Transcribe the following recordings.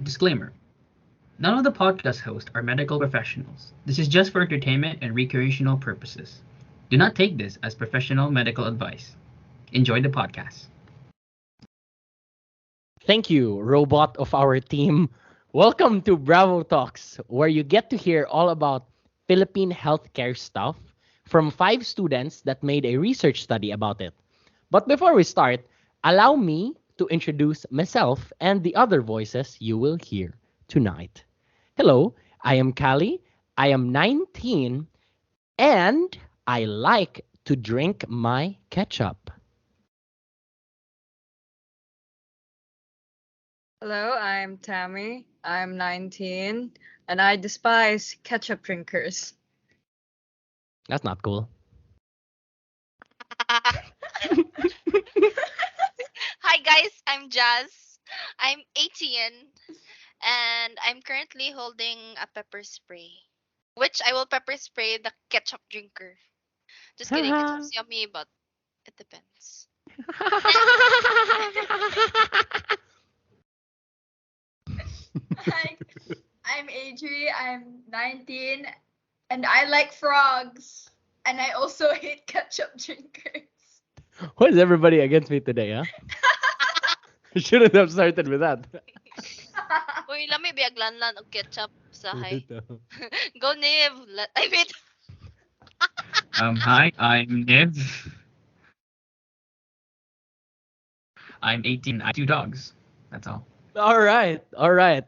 Disclaimer: none of the podcast hosts are medical professionals. This is just for entertainment and recreational purposes. Do not take this as professional medical advice. Enjoy the podcast. Thank you, robot of our team. Welcome to Bravo Talks, where you get to hear all about Philippine healthcare stuff from five students that made a research study about it. But before we start, allow me to introduce myself and the other voices you will hear tonight. Hello, I am Callie. I am 19 and I like to drink my ketchup. Hello, I'm Tammy. I'm 19 and I despise ketchup drinkers. That's not cool. Hi guys, I'm Jazz. I'm 18 and I'm currently holding a pepper spray, which I will pepper spray the ketchup drinker. Just kidding, ketchup's yummy, but it depends. Hi, I'm Adri. I'm 19 and I like frogs. And I also hate ketchup drinkers. Why is everybody against me today, huh? Shouldn't have started with that. Uy, lami biaglanlan og ketchup sa hay. Go Niv. I mean, Hi, I'm Niv. I'm 18. I have two dogs. That's all. All right.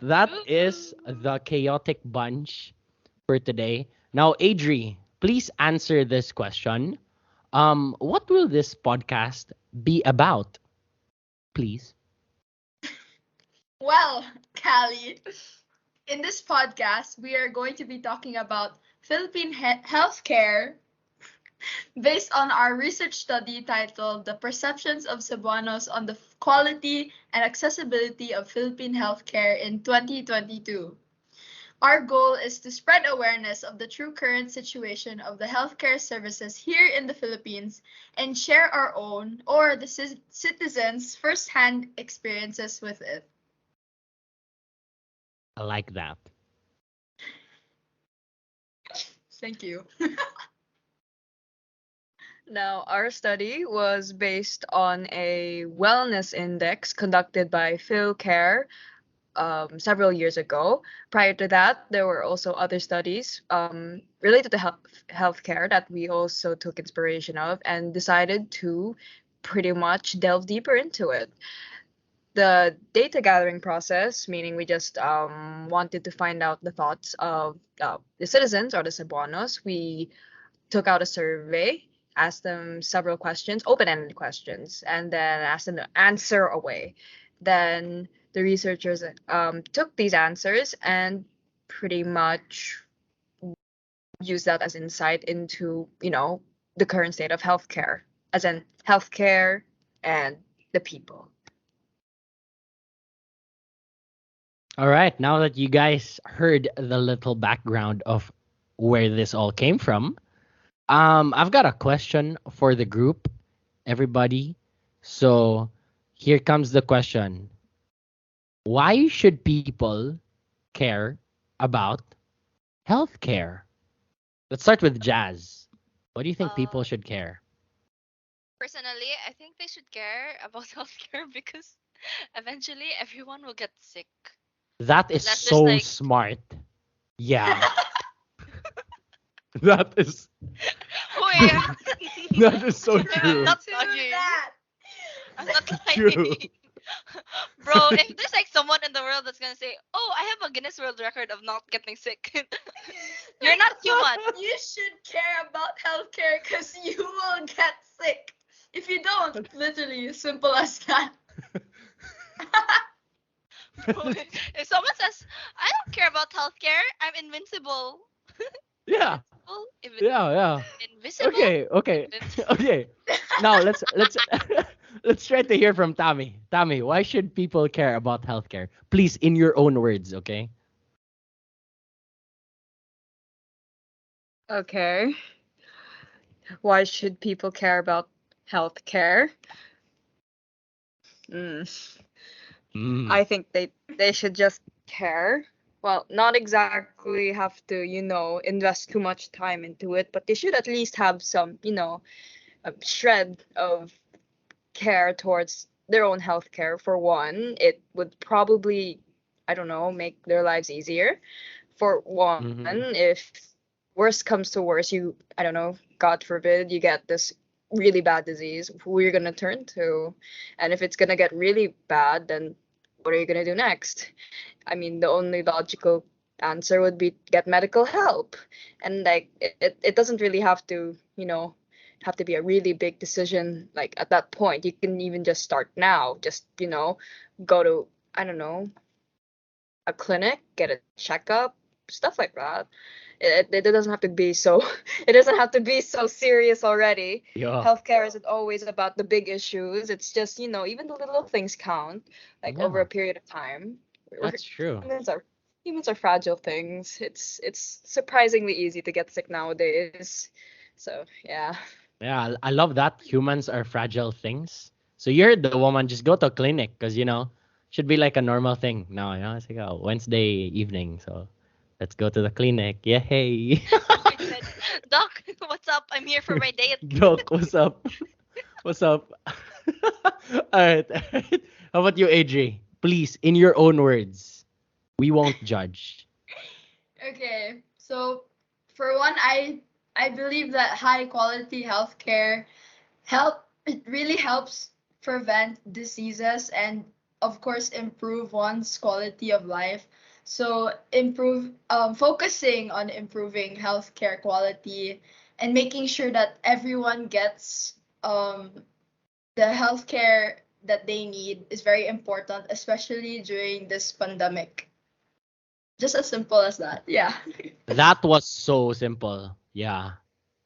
That is the chaotic bunch for today. Now, Adri, please answer this question. What will this podcast be about? Please. Well, Callie, in this podcast, we are going to be talking about Philippine healthcare based on our research study titled The Perceptions of Cebuanos on the Quality and Accessibility of Philippine Healthcare in 2022. Our goal is to spread awareness of the true current situation of the healthcare services here in the Philippines and share our own or the citizens' first-hand experiences with it. I like that. Thank you. Now, our study was based on a wellness index conducted by PhilCare several years ago. Prior to that, there were also other studies related to healthcare that we also took inspiration of and decided to pretty much delve deeper into it. The data gathering process, meaning we just wanted to find out the thoughts of the citizens or the Cebuanos. We took out a survey, asked them several questions, open-ended questions, and then asked them to answer away. Then the researchers took these answers and pretty much used that as insight into, the current state of healthcare, as in healthcare and the people. All right. Now that you guys heard the little background of where this all came from, I've got a question for the group, everybody. So here comes the question. Why should people care about healthcare? Let's start with Jazz. What do you think people should care? personally, I think they should care about healthcare because eventually everyone will get sick. That is Unless there's so like smart. Yeah. That is Uy, that is so I'm true. not Do lying. that. I'm not True. lying. Bro, if there's like someone in the world that's gonna say, "Oh, I have a Guinness World Record of not getting sick," you're not human. You should care about healthcare because you will get sick. If you don't, literally, simple as that. Bro, if someone says, "I don't care about healthcare, I'm invincible," Yeah. well, Yeah. invisible, Okay. invincible. Okay. Now let's let's try to hear from Tommy. Tommy, why should people care about healthcare? Please, in your own words, okay? Okay. Why should people care about healthcare? Mm. Mm. I think they should just care. Well, not exactly have to, invest too much time into it, but they should at least have some, a shred of care towards their own health care. For one, it would probably, I don't know, make their lives easier. For one, Mm-hmm. if worst comes to worst, I don't know, God forbid, you get this really bad disease, who you're gonna turn to? And if it's gonna get really bad, then what are you gonna do next? I mean, the only logical answer would be get medical help. And like it doesn't really have to, have to be a really big decision like at that point. You can even just start now. Just, go to, I don't know, a clinic, get a checkup, stuff like that. It doesn't have to be so it doesn't have to be so serious already. Yeah. Healthcare isn't always about the big issues. It's just, even the little things count, like over Yeah. a period of time. That's true. Humans are fragile things. It's surprisingly easy to get sick nowadays. So yeah. Yeah, I love that. Humans are fragile things. So you heard the woman just go to a clinic because should be like a normal thing. No, it's like a Wednesday evening. So let's go to the clinic. Yay! I said, Doc, what's up? I'm here for my date. Doc, what's up? What's up? All right, all right. How about you, AJ? Please, in your own words, we won't judge. Okay, so for one, I believe that high quality healthcare it really helps prevent diseases and of course improve one's quality of life. So focusing on improving healthcare quality and making sure that everyone gets the healthcare that they need is very important, especially during this pandemic. Just as simple as that. Yeah. That was so simple. Yeah,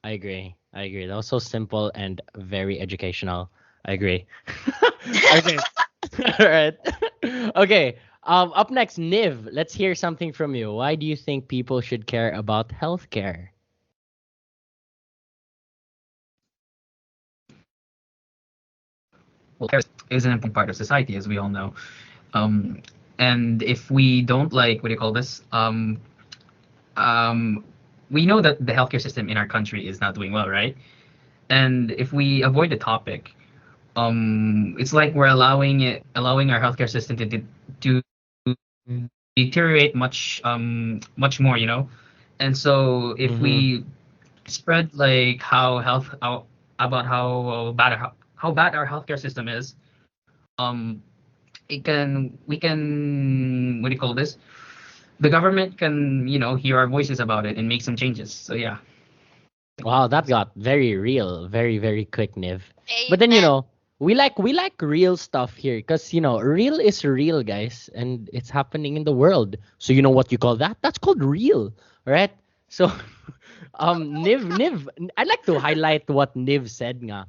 I agree. I agree. That was so simple and very educational. I agree. Okay. All right. Okay. Up next, Niv. Let's hear something from you. Why do you think people should care about healthcare? Well, care is an important part of society, as we all know. Um, and if we don't like, what do you call this? Um, we know that the healthcare system in our country is not doing well, right? And if we avoid the topic, it's like we're allowing our healthcare system to deteriorate much more, And so if Mm-hmm. we spread like about how bad our healthcare system is, um, we can, what do you call this? The government can, hear our voices about it and make some changes. So yeah. Wow, that got very real, very very quick, Niv. But then Amen. we like real stuff here because real is real, guys, and it's happening in the world. So you know what you call that? That's called real, right? So, Niv, I'd like to highlight what Niv said, nga.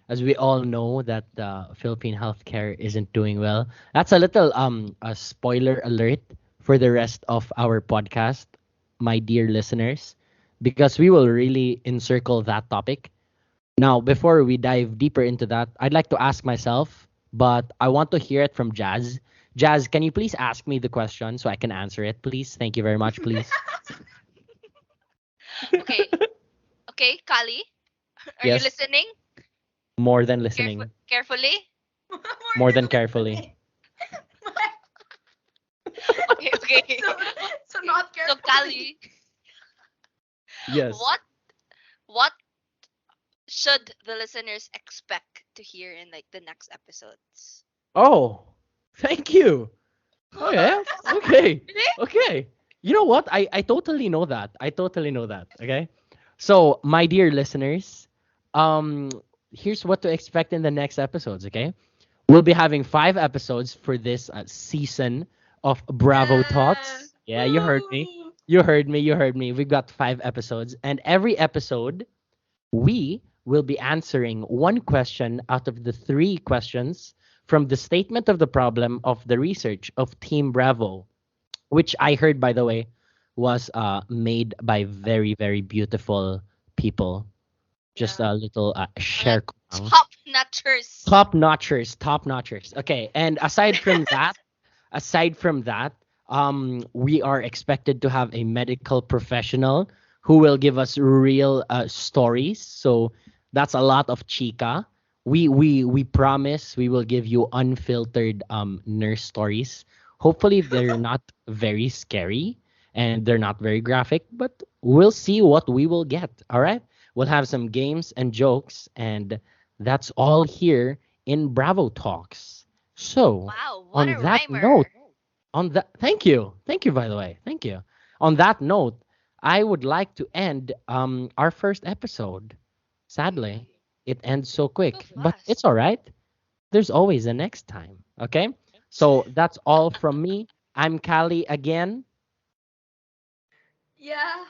As we all know that Philippine healthcare isn't doing well. That's a little a spoiler alert for the rest of our podcast, my dear listeners, because we will really encircle that topic. Now, before we dive deeper into that, I'd like to ask myself, but I want to hear it from Jazz. Jazz, can you please ask me the question so I can answer it, please? Thank you very much, please. Okay. Okay, Kali, are you Yes, listening? more than listening, Carefully? More more than than carefully. listening. Okay, okay. so, so not So, carefully. Kali, Yes. what what should the listeners expect to hear in like the next episodes? Oh, thank you. Okay, okay, Really? okay. You know what? I totally know that. I totally know that. Okay. So, my dear listeners, um, here's what to expect in the next episodes. Okay, we'll be having 5 episodes for this season of Bravo Yeah. Talks. Yeah, you heard me. Woo. You heard me. You heard me. We've got 5 episodes, and every episode we will be answering one question out of the 3 questions from the statement of the problem of the research of Team Bravo, which I heard, by the way, was made by very, very beautiful people. Just Yeah. a little Mga share. top notchers. Top notchers, top notchers. Okay, and aside from that, We are expected to have a medical professional who will give us real stories. So that's a lot of chica. We promise we will give you unfiltered nurse stories. Hopefully they're not very scary and they're not very graphic, but we'll see what we will get. All right? We'll have some games and jokes, and that's all here in Bravo Talks. So, Wow, what on a that note, rhymer. thank you, by the way, thank you. On that note, I would like to end our first episode. Sadly, it ends so So quick, but it's fast. all right. There's always a next time. Okay, so that's all from me. I'm Kali again. Yeah.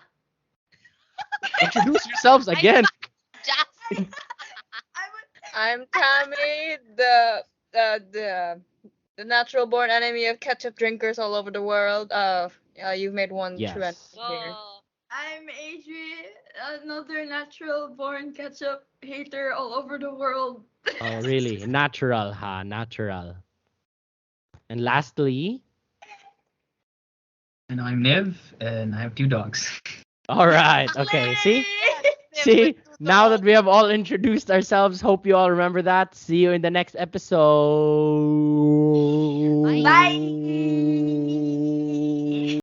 Introduce yourselves I'm again. just I would. I'm Tammy, the natural born enemy of ketchup drinkers all over the world. You've made one true enemy Yes. here. whoa. I'm Adri, another natural born ketchup hater all over the world. Oh, really? Natural, huh? Natural. And lastly, And I'm Niv, and I have two dogs. all right. Okay. See? Slay! Live with See, two now that dogs. we have all introduced ourselves, hope you all remember that. See you in the next episode. Bye. Bye!